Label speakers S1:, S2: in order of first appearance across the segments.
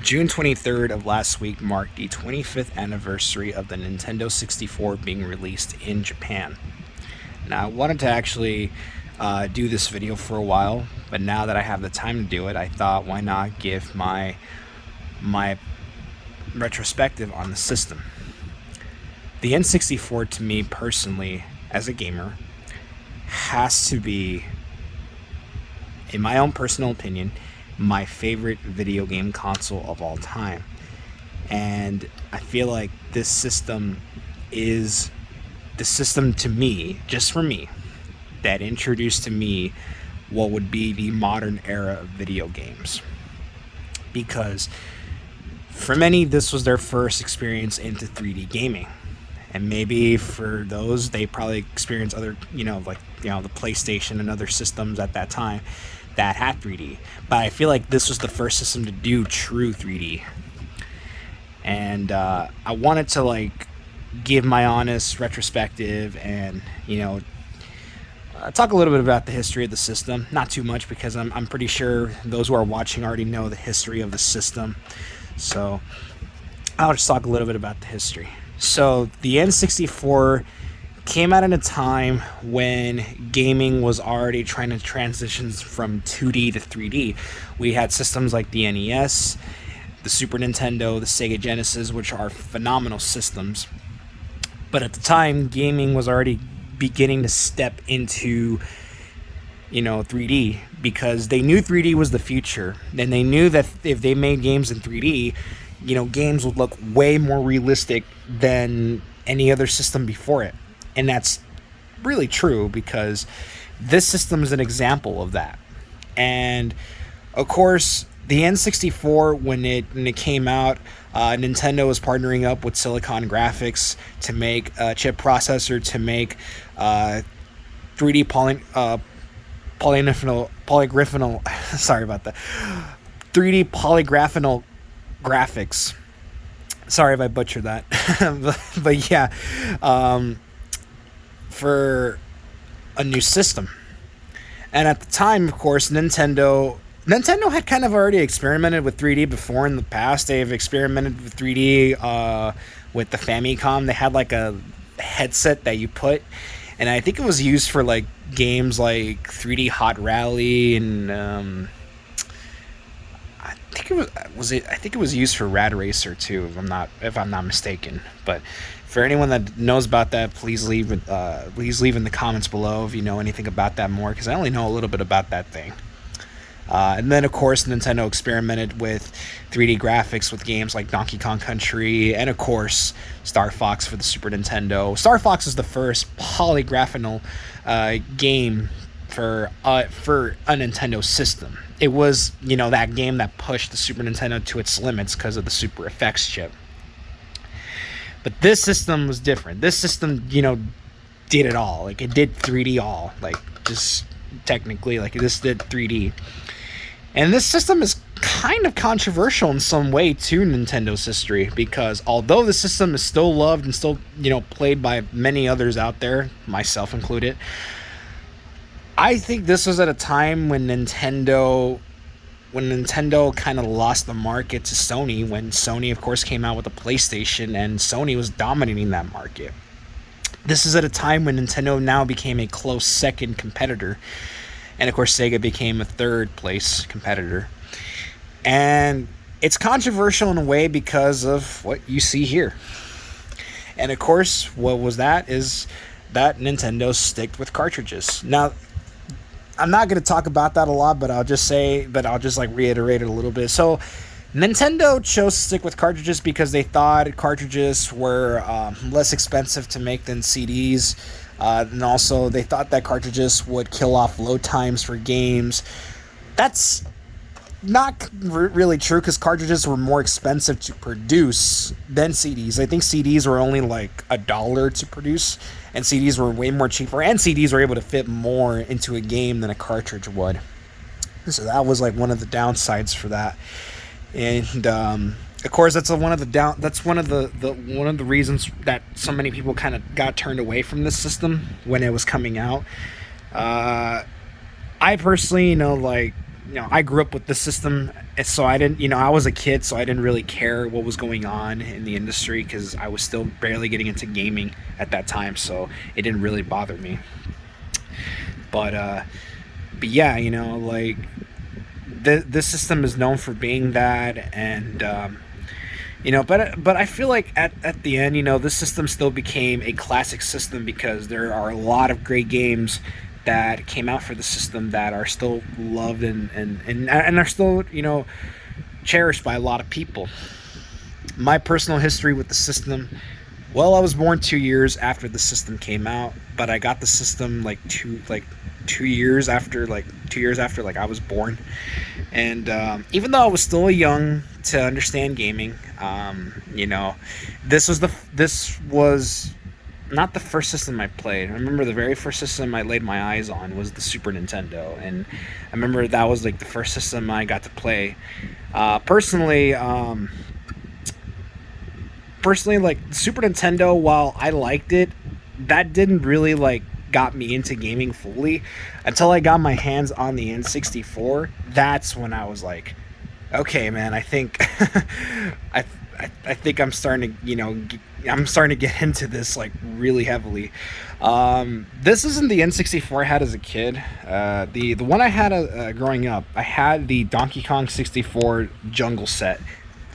S1: June 23rd of last week marked the 25th anniversary of the Nintendo 64 being released in Japan. Now, I wanted to actually do this video for a while, but now that I have the time to do it, I thought, why not give my retrospective on the system. The N64, to me personally, as a gamer, has to be, in my own personal opinion, my favorite video game console of all time. And I feel like this system is the system to me, just for me, that introduced to me what would be the modern era of video games. Because for many, this was their first experience into 3D gaming. And maybe for those, they probably experienced other, the PlayStation and other systems at that time that had 3D. But I feel like this was the first system to do true 3D. And I wanted to give my honest retrospective and talk a little bit about the history of the system. Not too much, because I'm pretty sure those who are watching already know the history of the system. So I'll just talk a little bit about the history. So the N64 came out in a time when gaming was already trying to transition from 2D to 3D. We had systems like the NES, the Super Nintendo, the Sega Genesis, which are phenomenal systems. But at the time, gaming was already beginning to step into 3D, because they knew 3D was the future, and they knew that if they made games in 3D, games would look way more realistic than any other system before it. And that's really true, because this system is an example of that. And of course, the N64, when it came out, Nintendo was partnering up with Silicon Graphics to make a chip processor to make 3D polygraphical sorry about that, 3D polygraphical graphics. Sorry if I butchered that. but yeah, for a new system. And at the time, of course, Nintendo had kind of already experimented with 3D before in the past. They've experimented with 3D with the Famicom. They had a headset that you put, and I think it was used for games like 3D Hot Rally, and I think it was used for Rad Racer too, if I'm not mistaken. But for anyone that knows about that, please leave in the comments below if you know anything about that more, because I only know a little bit about that thing. And then, of course, Nintendo experimented with 3D graphics with games like Donkey Kong Country, and of course, Star Fox for the Super Nintendo. Star Fox is the first polygraphical game for a Nintendo system. It was, that game that pushed the Super Nintendo to its limits because of the Super Effects chip. But this system was different. This system, did it all. It did 3D all. Just technically, this did 3D. And this system is kind of controversial in some way to Nintendo's history, because although the system is still loved and still, played by many others out there, myself included, I think this was at a time when Nintendo kind of lost the market to Sony, when Sony, of course, came out with the PlayStation, and Sony was dominating that market. This is at a time when Nintendo now became a close second competitor, and of course Sega became a third place competitor. And it's controversial in a way because of what you see here. And of course, what was that is that Nintendo sticked with cartridges. Now, I'm not going to talk about that a lot, but I'll just reiterate it a little bit. So Nintendo chose to stick with cartridges because they thought cartridges were less expensive to make than CDs. And also, they thought that cartridges would kill off load times for games. That's not really true, because cartridges were more expensive to produce than CDs. I think CDs were only $1 to produce, and CDs were way more cheaper, and CDs were able to fit more into a game than a cartridge would. So that was one of the downsides for that. And of course, that's one of the reasons that so many people kind of got turned away from this system when it was coming out. I personally, I grew up with the system, so I didn't, I was a kid, so I didn't really care what was going on in the industry because I was still barely getting into gaming at that time, so it didn't really bother me. But yeah, like this system is known for being that, and but I feel like at the end, this system still became a classic system because there are a lot of great games that came out for the system that are still loved and are still cherished by a lot of people. My personal history with the system, well, I was born 2 years after the system came out, but I got the system like 2 years after, like I was born. And even though I was still young to understand gaming, this was not the first system I played. I remember the very first system I laid my eyes on was the Super Nintendo, and I remember that was like the first system I got to play. Personally, like Super Nintendo, while I liked it, that didn't really like got me into gaming fully until I got my hands on the N64. That's when I was like, okay, man, I think I, I think I'm starting to, I'm starting to get into this like really heavily. This isn't the N64 I had as a kid. The one I had growing up, I had the Donkey Kong 64 Jungle set,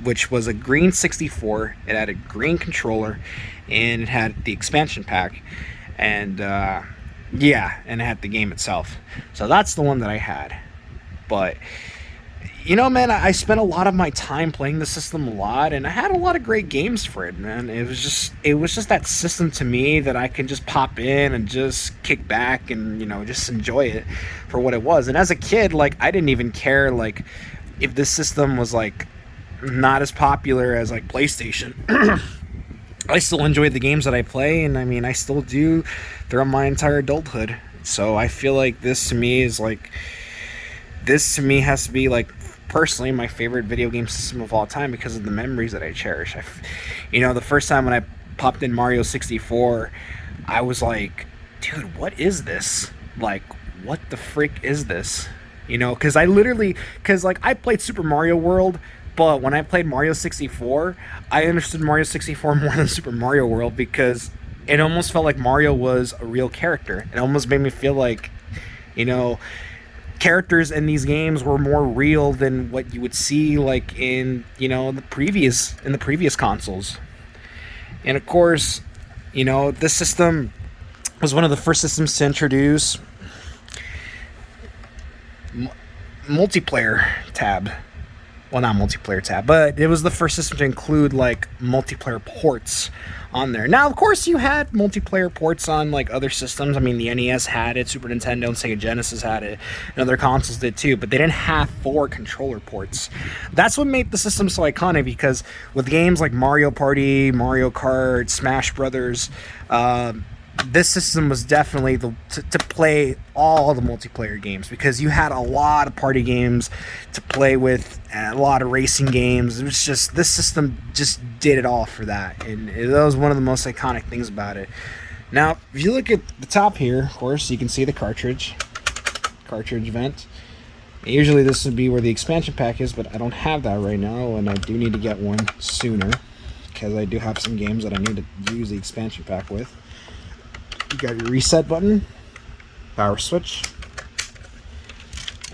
S1: which was a green 64. It had a green controller, and it had the expansion pack, and yeah, and it had the game itself. So that's the one that I had. But man, I spent a lot of my time playing the system a lot, and I had a lot of great games for it, man. It was just that system to me that I can just pop in and just kick back and just enjoy it for what it was. And as a kid, like I didn't even care like if this system was like not as popular as like PlayStation. I still enjoy the games that I play, and I mean I still do throughout my entire adulthood. So I feel like this to me has to be like personally my favorite video game system of all time because of the memories that I cherish. The first time when I popped in Mario 64, I was like, dude, what is this? Like, what the frick is this? Because I played Super Mario World, but when I played Mario 64, I understood Mario 64 more than Super Mario World because it almost felt like Mario was a real character. It almost made me feel like, characters in these games were more real than what you would see like in the previous consoles. And of course, this system was one of the first systems to introduce multiplayer tab. Well, not multiplayer tab, but it was the first system to include like multiplayer ports on there. Now, of course, you had multiplayer ports on like other systems. I mean, the NES had it, Super Nintendo and Sega Genesis had it, and other consoles did too, but they didn't have 4 controller ports. That's what made the system so iconic, because with games like Mario Party, Mario Kart, Smash Brothers, this system was definitely to play all the multiplayer games, because you had a lot of party games to play with and a lot of racing games. It was just, this system just did it all for that, and that was one of the most iconic things about it. Now, if you look at the top here, of course, you can see the cartridge vent. Usually this would be where the expansion pack is, but I don't have that right now, and I do need to get one sooner because I do have some games that I need to use the expansion pack with. You got your reset button, power switch,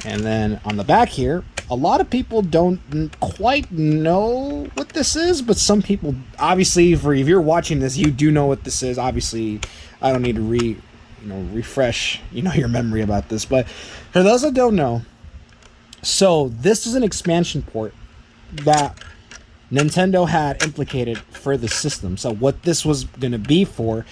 S1: and then on the back here, a lot of people don't quite know what this is, but some people, obviously, if you're watching this, you do know what this is. Obviously, I don't need to refresh your memory about this, but for those that don't know, so this is an expansion port that Nintendo had implicated for the system. So what this was going to be for,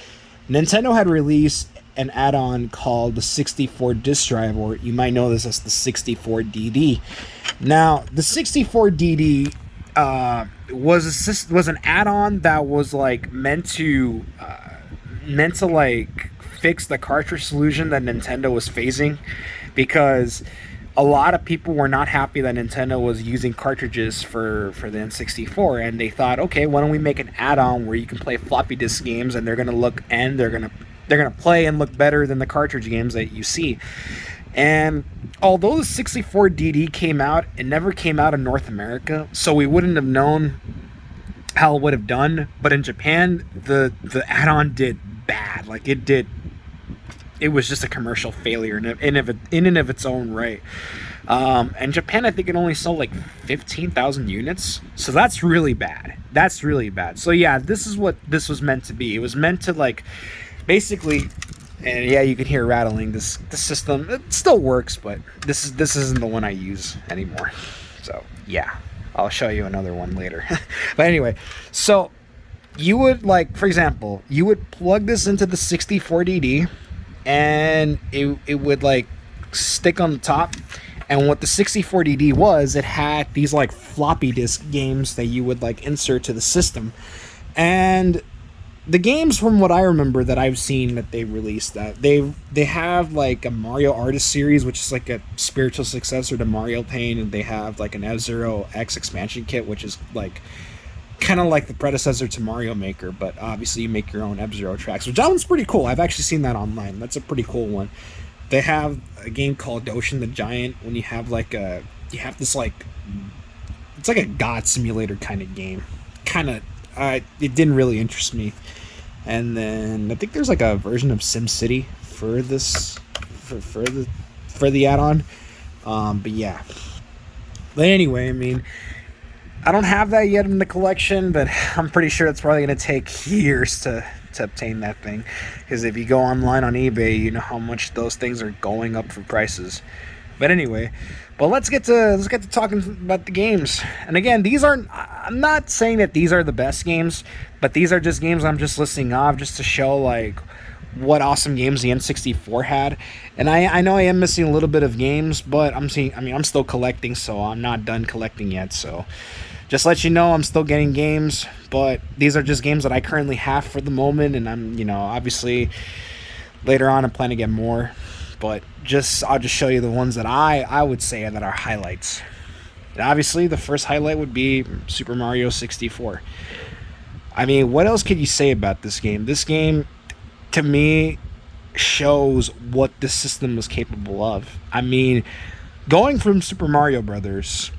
S1: Nintendo had released an add-on called the 64 disk drive, or you might know this as the 64DD. Now, the 64DD was an add-on that was like meant to like fix the cartridge solution that Nintendo was facing, because a lot of people were not happy that Nintendo was using cartridges for the N64, and they thought, okay, why don't we make an add-on where you can play floppy disk games, and they're gonna play and look better than the cartridge games that you see. And although the 64 DD came out, it never came out in North America, so we wouldn't have known how it would have done. But in Japan, the add-on did bad. Like it was just a commercial failure in and of its own right. And Japan, I think it only sold like 15,000 units, so that's really bad. That's really bad. So yeah, this is what this was meant to be. It was meant to like, basically, and yeah, you can hear rattling. The system, it still works, but this isn't the one I use anymore. So yeah, I'll show you another one later. But anyway, so you would, like, for example, you would plug this into the 64DD, and it would like stick on the top. And what the 64DD was, it had these like floppy disk games that you would like insert to the system. And the games, from what I remember that I've seen that they released, that they have like a Mario Artist series, which is like a spiritual successor to Mario Paint, and they have like an F-Zero X expansion kit, which is like kind of like the predecessor to Mario Maker, but obviously you make your own F-Zero tracks, which that one's pretty cool. I've actually seen that online. That's a pretty cool one. They have a game called Ocean the Giant, when you have this like, it's like a god simulator kind of game. Kind of, it didn't really interest me. And then I think there's like a version of SimCity for this, for the add-on. But yeah. But anyway, I mean, I don't have that yet in the collection, but I'm pretty sure it's probably going to take years to obtain that thing, because if you go online on eBay, you know how much those things are going up for prices. But anyway, let's get to talking about the games. And again, I'm not saying that these are the best games, but these are just games I'm just listing off just to show like what awesome games the N64 had. And I know I am missing a little bit of games, but I'm still collecting, so I'm not done collecting yet. So just let you know, I'm still getting games, but these are just games that I currently have for the moment, and I'm, obviously later on I plan to get more, but I'll just show you the ones that I would say that are highlights. And obviously the first highlight would be Super Mario 64. I mean, what else could you say about this game? This game, to me, shows what the system was capable of. I mean, going from Super Mario Brothers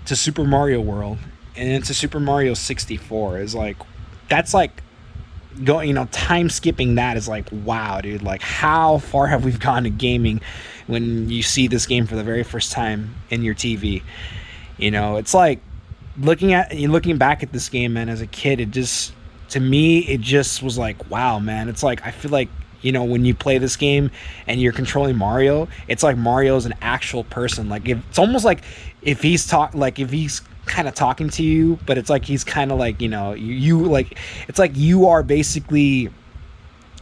S1: to Super Mario World and into Super Mario 64 is like, that's like going, time skipping that is like, wow, dude, like how far have we gone in gaming when you see this game for the very first time in your TV? It's like looking back at this game, man, as a kid, to me, it just was like, wow, man. It's like, I feel like, when you play this game and you're controlling Mario, it's like Mario's an actual person. Like, it's almost like if he's kind of talking to you, but it's like he's kind of like, you like, it's like you are basically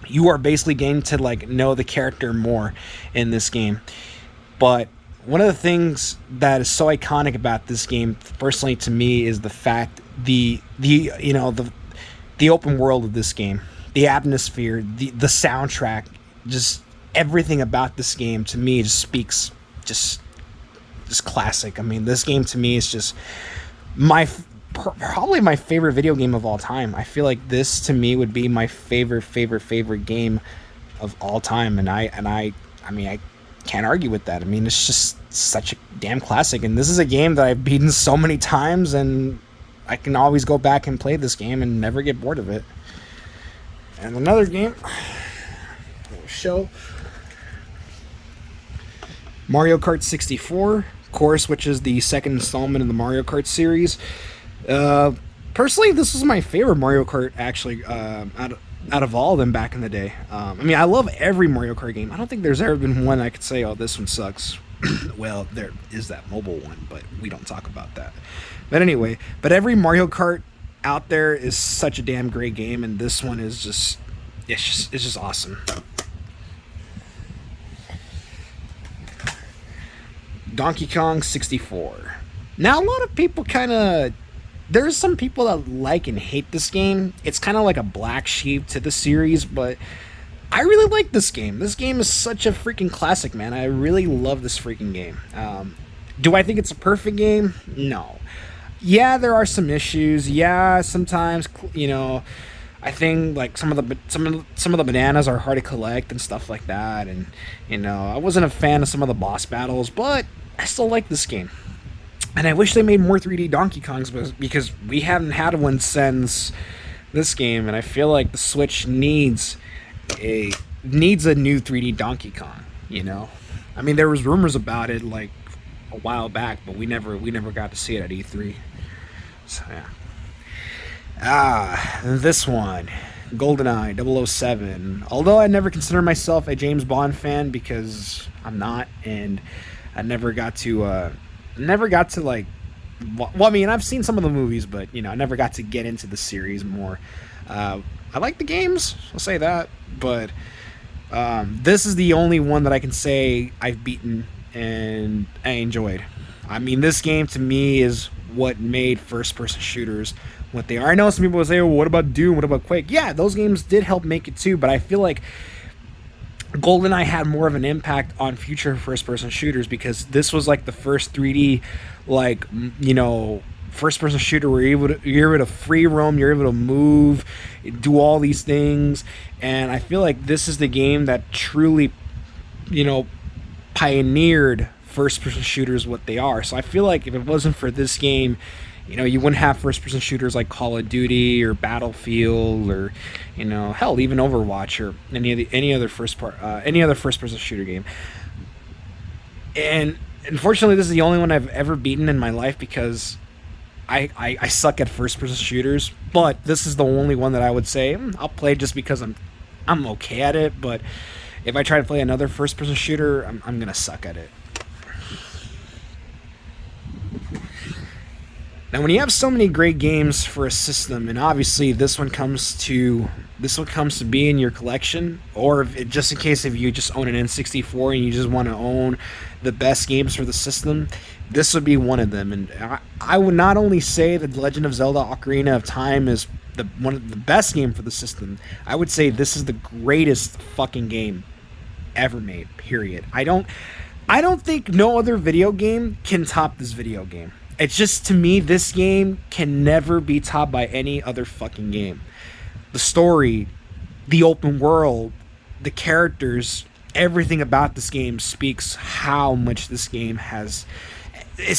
S1: getting to like know the character more in this game. But one of the things that is so iconic about this game, personally to me, is the fact the open world of this game, the atmosphere, the soundtrack, just everything about this game to me just speaks just classic. I mean, this game to me is just probably my favorite video game of all time. I feel like this to me would be my favorite game of all time, and I mean, I can't argue with that. I mean, it's just such a damn classic, and this is a game that I've beaten so many times, and I can always go back and play this game and never get bored of it. And another game we'll show, Mario Kart 64, of course, which is the second installment in the Mario Kart series. Personally, this was my favorite Mario Kart, actually, out of all of them back in the day. I mean, I love every Mario Kart game. I don't think there's ever been one I could say, oh, this one sucks. Well, there is that mobile one, but we don't talk about that. But anyway, every Mario Kart out there is such a damn great game, and this one is it's just awesome. Donkey Kong 64. Now, a lot of people there's some people that like and hate this game. It's kind of like a black sheep to the series, but I really like this game. This game is such a freaking classic, man. I really love this freaking game. Do I think it's a perfect game? No. Yeah, there are some issues. Yeah, sometimes, I think like some of the bananas are hard to collect and stuff like that, and I wasn't a fan of some of the boss battles, but I still like this game. And I wish they made more 3D Donkey Kongs because we haven't had one since this game, and I feel like the Switch a a new 3D Donkey Kong. I mean, there was rumors about it like a while back, but we never got to see it at E3. So yeah. This one, GoldenEye 007. Although I never consider myself a James Bond fan because I'm not, and I never got to like. Well, I mean, I've seen some of the movies, but I never got to get into the series more. I like the games, I'll say that, but this is the only one that I can say I've beaten and I enjoyed. I mean, this game to me is what made first-person shooters what they are. I know some people will say, "Oh, what about Doom? What about Quake?" Yeah, those games did help make it too, but I feel like GoldenEye had more of an impact on future first-person shooters because this was like the first 3D, like first-person shooter where you're able to free roam, you're able to move, do all these things, and I feel like this is the game that truly, pioneered first-person shooters what they are. So I feel like if it wasn't for this game, you wouldn't have first-person shooters like Call of Duty or Battlefield or, hell, even Overwatch or any other first-person shooter game. And unfortunately, this is the only one I've ever beaten in my life because I suck at first-person shooters. But this is the only one that I would say I'll play just because I'm okay at it. But if I try to play another first-person shooter, I'm gonna suck at it. Now, when you have so many great games for a system, and obviously this one comes to be in your collection, or just in case if you just own an N64 and you just want to own the best games for the system, this would be one of them. And I would not only say that The Legend of Zelda: Ocarina of Time is one of the best game for the system. I would say this is the greatest fucking game ever made. Period. I don't think no other video game can top this video game. It's just, to me, this game can never be topped by any other fucking game. The story, the open world, the characters, everything about this game speaks how much this game is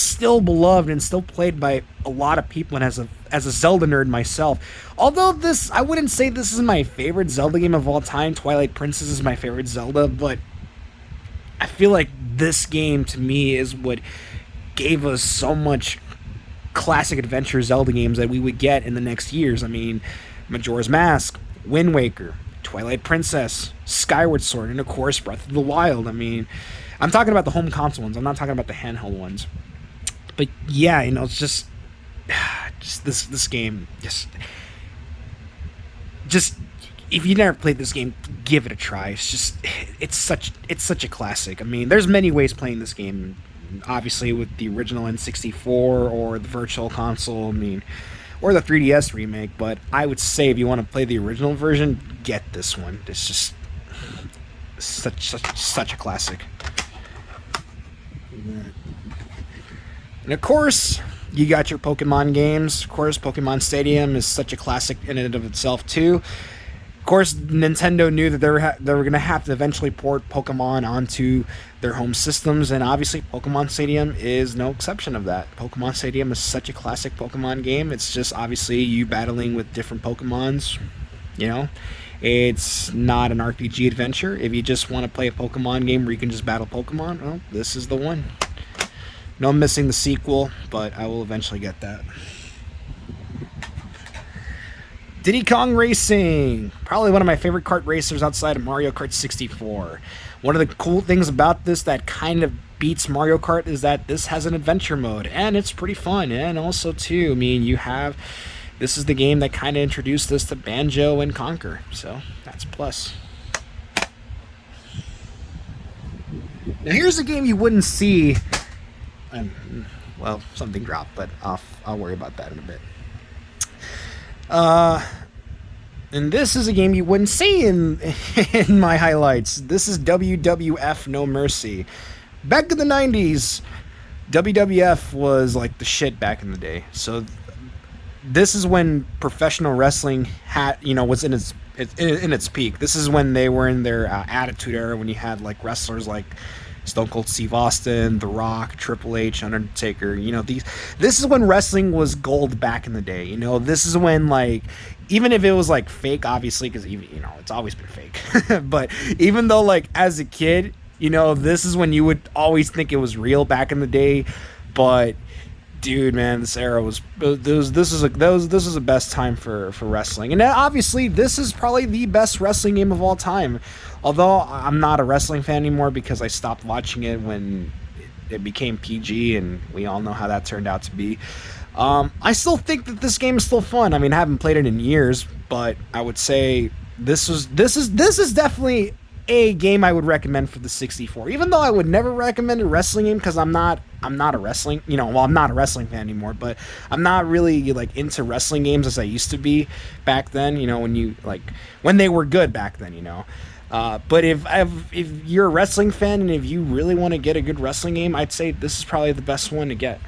S1: still beloved and still played by a lot of people. And as a Zelda nerd myself, although I wouldn't say this is my favorite Zelda game of all time. Twilight Princess is my favorite Zelda, but I feel like this game to me is what gave us so much classic adventure Zelda games that we would get in the next years. I mean, Majora's Mask, Wind Waker, Twilight Princess, Skyward Sword, and of course Breath of the Wild. I mean, I'm talking about the home console ones. I'm not talking about the handheld ones. But yeah, it's just this game. Just if you never played this game, give it a try. It's such a classic. I mean, there's many ways playing this game. Obviously, with the original N64 or the Virtual Console, or the 3DS remake. But I would say if you want to play the original version, get this one. It's just such a classic. And of course, you got your Pokemon games. Of course, Pokemon Stadium is such a classic in and of itself too. Of course, Nintendo knew that they were going to have to eventually port Pokemon onto their home systems, and obviously Pokemon Stadium is no exception of that. Pokemon Stadium is such a classic Pokemon game. It's just obviously you battling with different Pokemons, It's not an RPG adventure. If you just want to play a Pokemon game where you can just battle Pokemon, well, this is the one. No, I'm missing the sequel, but I will eventually get that. Diddy Kong Racing, probably one of my favorite kart racers outside of Mario Kart 64. One of the cool things about this that kind of beats Mario Kart is that this has an adventure mode, and it's pretty fun. And also, too, this is the game that kind of introduced this to Banjo and Conquer, so that's a plus. Now, here's a game you wouldn't see. Well, something dropped, but I'll worry about that in a bit. And this is a game you wouldn't see in my highlights. This is WWF No Mercy. Back in the 90s, WWF was like the shit back in the day. So this is when professional wrestling had, was in its peak. This is when they were in their attitude era, when you had like wrestlers like Stone Cold Steve Austin, The Rock, Triple H, Undertaker. This is when wrestling was gold back in the day. This is when, like, even if it was like fake, obviously, because even it's always been fake. But even though, like, as a kid, this is when you would always think it was real back in the day. But dude, man, this era this is the best time for wrestling, and obviously this is probably the best wrestling game of all time. Although I'm not a wrestling fan anymore because I stopped watching it when it became PG, and we all know how that turned out to be. I still think that this game is still fun. I mean, I haven't played it in years, but I would say this is definitely a game I would recommend for the 64. Even though I would never recommend a wrestling game because I'm not a wrestling, I'm not a wrestling fan anymore, but I'm not really like into wrestling games as I used to be back then, when they were good back then, but if you're a wrestling fan and if you really want to get a good wrestling game, I'd say this is probably the best one to get.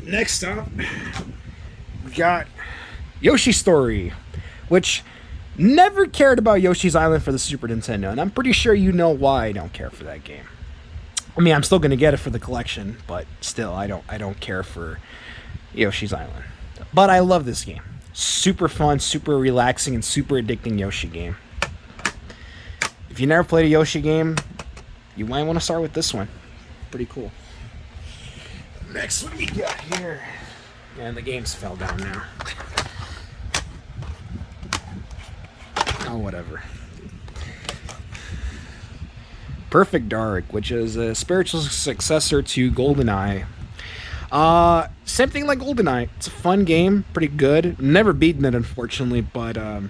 S1: Next up, we got Yoshi's Story, which never cared about Yoshi's Island for the Super Nintendo, and I'm pretty sure you know why I don't care for that game. I mean, I'm still gonna get it for the collection, but still, I don't care for Yoshi's Island. But I love this game. Super fun, super relaxing, and super addicting Yoshi game. If you never played a Yoshi game, you might want to start with this one. Pretty cool. Next one we got here, and the games fell down now. Oh, whatever. Perfect Dark, which is a spiritual successor to GoldenEye. Same thing like GoldenEye. It's a fun game, pretty good. Never beaten it, unfortunately, but I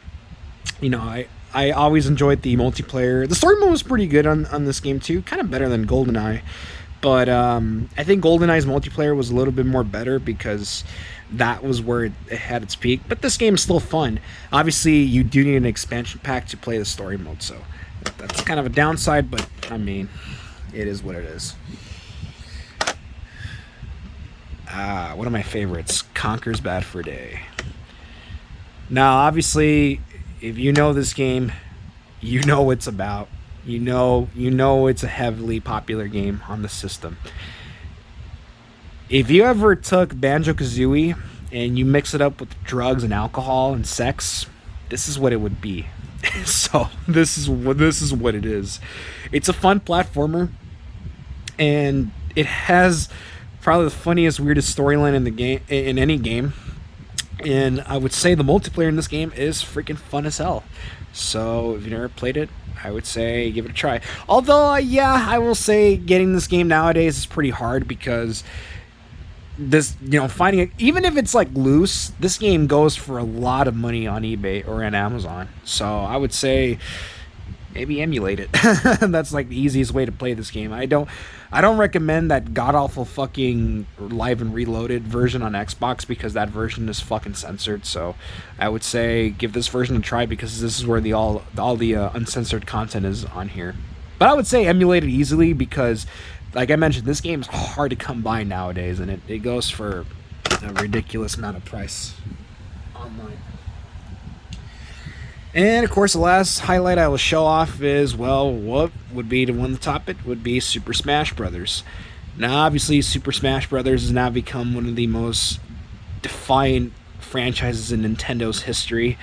S1: always enjoyed the multiplayer. The story mode was pretty good on this game too, kind of better than GoldenEye. But I think GoldenEye's multiplayer was a little bit more better because that was where it had its peak. But this game is still fun. Obviously, you do need an expansion pack to play the story mode, so that's kind of a downside, but I mean, it is what it is. One of my favorites, Conker's Bad Fur Day. Now, obviously, if you know this game, you know what it's about. You know it's a heavily popular game on the system. If you ever took Banjo-Kazooie and you mix it up with drugs and alcohol and sex, this is what it would be. So this is what it is. It's a fun platformer, and it has probably the funniest, weirdest storyline in the game, in any game. And I would say the multiplayer in this game is freaking fun as hell. So if you never played it, I would say give it a try. Although, I will say getting this game nowadays is pretty hard because this, finding it, even if it's like loose, this game goes for a lot of money on eBay or on Amazon. So I would say maybe emulate it. That's like the easiest way to play this game. I don't recommend that god awful fucking Live and Reloaded version on Xbox because that version is fucking censored. So I would say give this version a try because this is where all the uncensored content is on here. But I would say emulate it easily because, like I mentioned, this game is hard to come by nowadays, and it goes for a ridiculous amount of price online. And of course, the last highlight I will show off is, well, what would be to win the top? It would be Super Smash Brothers. Now, obviously, Super Smash Brothers has now become one of the most defiant franchises in Nintendo's history.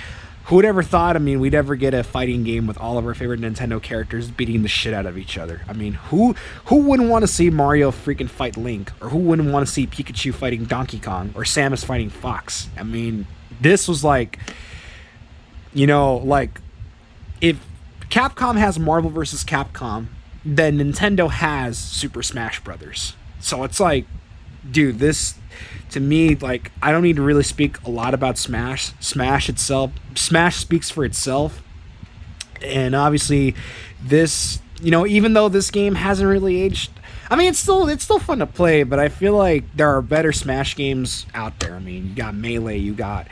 S1: Who would ever thought, we'd ever get a fighting game with all of our favorite Nintendo characters beating the shit out of each other? I mean, who wouldn't want to see Mario freaking fight Link? Or who wouldn't want to see Pikachu fighting Donkey Kong? Or Samus fighting Fox? I mean, this was like, if Capcom has Marvel vs. Capcom, then Nintendo has Super Smash Brothers. So it's like, dude, this, to me, like, I don't need to really speak a lot about Smash. Smash speaks for itself. And obviously, this, even though this game hasn't really aged, it's still fun to play, but I feel like there are better Smash games out there. You got Melee, you got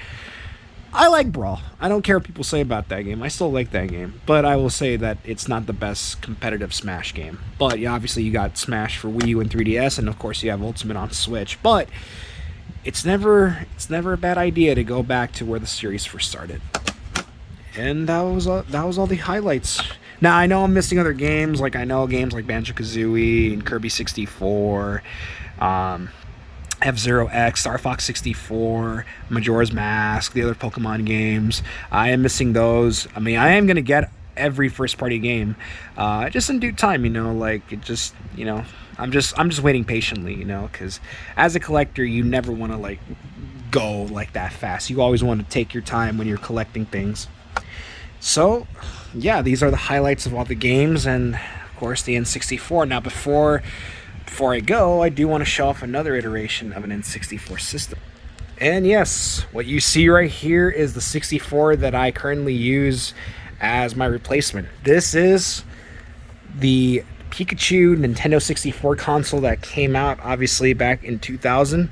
S1: I like Brawl. I don't care what people say about that game. I still like that game, but I will say that it's not the best competitive Smash game. But yeah, obviously you got Smash for Wii U and 3DS, and of course you have Ultimate on Switch. But it's never a bad idea to go back to where the series first started. And that was all the highlights. Now I know I'm missing other games. Like I know games like Banjo Kazooie and Kirby 64. Um, F-Zero X, Star Fox 64, Majora's Mask, the other Pokemon games. I am missing those. I mean, I am going to get every first party game just in due time, like it just, I'm just waiting patiently, cuz as a collector, you never want to like go like that fast. You always want to take your time when you're collecting things. So, yeah, these are the highlights of all the games and of course the N64. Now before I go, I do want to show off another iteration of an N64 system. And yes, what you see right here is the 64 that I currently use as my replacement. This is the Pikachu Nintendo 64 console that came out obviously back in 2000.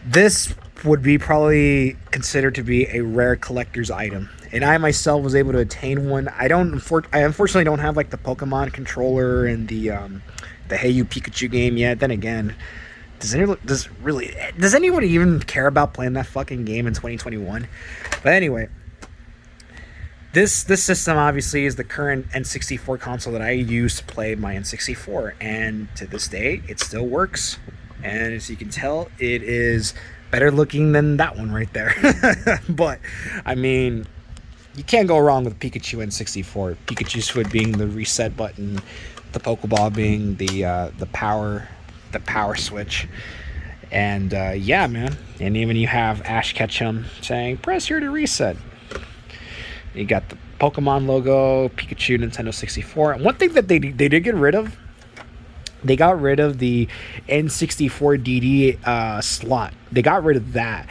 S1: This would be probably considered to be a rare collector's item. And I myself was able to attain one. I unfortunately don't have like the Pokemon controller and the Hey You Pikachu game yet. Then again, does anyone even care about playing that fucking game in 2021? But anyway, this system obviously is the current N64 console that I use to play my N64, and to this day it still works. And as you can tell, it is better looking than that one right there. But I mean, you can't go wrong with Pikachu N64. Pikachu's foot being the reset button, the Pokeball being the power switch, and yeah, man. And even you have Ash Ketchum saying "Press here to reset." You got the Pokemon logo, Pikachu, Nintendo 64. And one thing that they did get rid of, they got rid of the N64 DD slot. They got rid of that.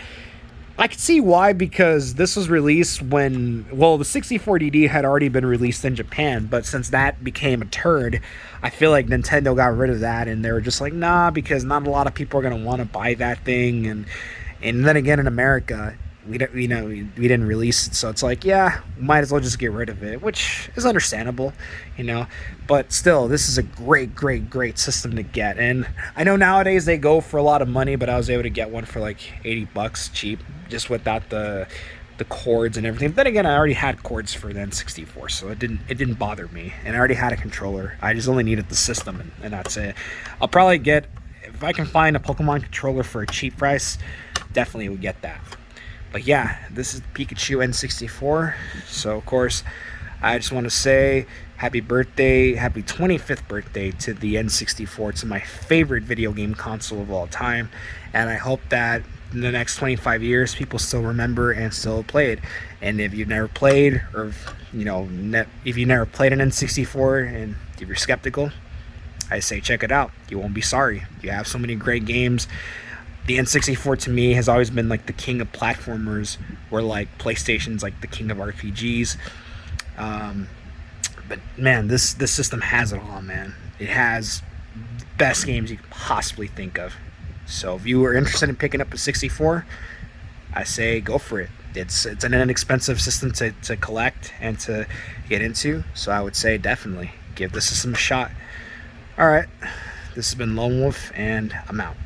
S1: I can see why, because this was released when, well, the 64DD had already been released in Japan, but since that became a turd, I feel like Nintendo got rid of that, and they were just like, nah, because not a lot of people are going to want to buy that thing, and then again in America, we didn't release it, so it's like, yeah, might as well just get rid of it, which is understandable, but still, this is a great system to get. And I know nowadays they go for a lot of money, but I was able to get one for like $80 cheap, just without the cords and everything. But then again, I already had cords for the N64, so it didn't bother me, and I already had a controller. I just only needed the system, and that's it. I'll probably get, if I can find a Pokemon controller for a cheap price, definitely would get that. But yeah, this is Pikachu N64. So of course, I just want to say happy 25th birthday to the N64. It's my favorite video game console of all time, and I hope that in the next 25 years people still remember and still play it. And if you've never played, or if you never played an N64 and if you're skeptical, I say check it out. You won't be sorry. You have so many great games. The N64 to me has always been like the king of platformers, where like PlayStation's like the king of RPGs. But man, this system has it all, man. It has best games you could possibly think of. So if you are interested in picking up a 64, I say go for it. It's an inexpensive system to collect and to get into. So I would say definitely give the system a shot. All right, this has been Lone Wolf, and I'm out.